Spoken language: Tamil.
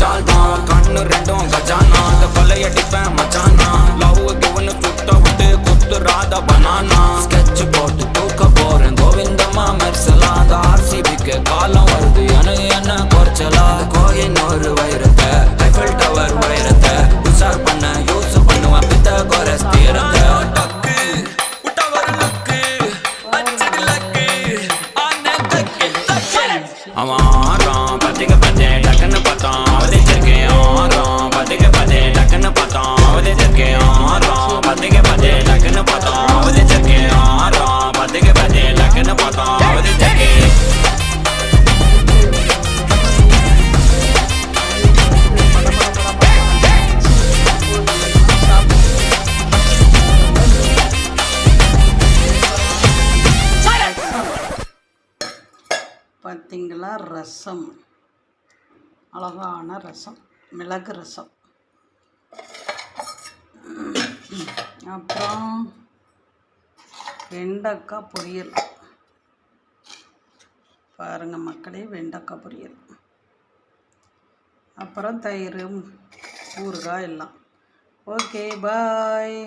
மஜால் தான் கண்ணு ரெண்டும் கஜானா அந்த கொலையடிப்பேன் மச்சானா லவ்வுக்கு ஒன்று சுட்ட விட்டு குத்துறாத பனானா ஸ்கெட்ச் போட்டு தூக்க போறேன் கோவிந்தம்மா மெர்சலாத ஆர்சிபிக்கு காலம் வருது எனக்கு என்ன குறைச்சலா கோயின் ஒரு வைரத்தை ஐஃபில் டவர் வைரத்தை உசார் பண்ண யூஸ் பண்ணுவேன் பித்த கோரஸ் தீரத்தை அவன் ஆறான் பத்திக்க பத்தே டக்குன்னு பார்த்தான் அவதிச்சிருக்கேன் ஆறான் பத்திக்க பத்தே டக்குன்னு பார்த்தான் அவதிச்சிருக்கேன் ஆறான் பத்திக்க பத்தே டக்குன்னு பார்த்தான் அவதிச்சிருக்கேன் ஆறான் பத்திக்க பத்தே டக்குன்னு பார்த்தான் அவதிச்சிருக்கேன் பார்த்தீங்களா? ரசம், அழகான ரசம், மிளகு ரசம். அப்புறம் வெண்டைக்காய் பொரியல். பாருங்கள் மக்களே, வெண்டைக்காய் பொரியல். அப்புறம் தயிர், ஊறுகாய் எல்லாம். ஓகே, பாய்.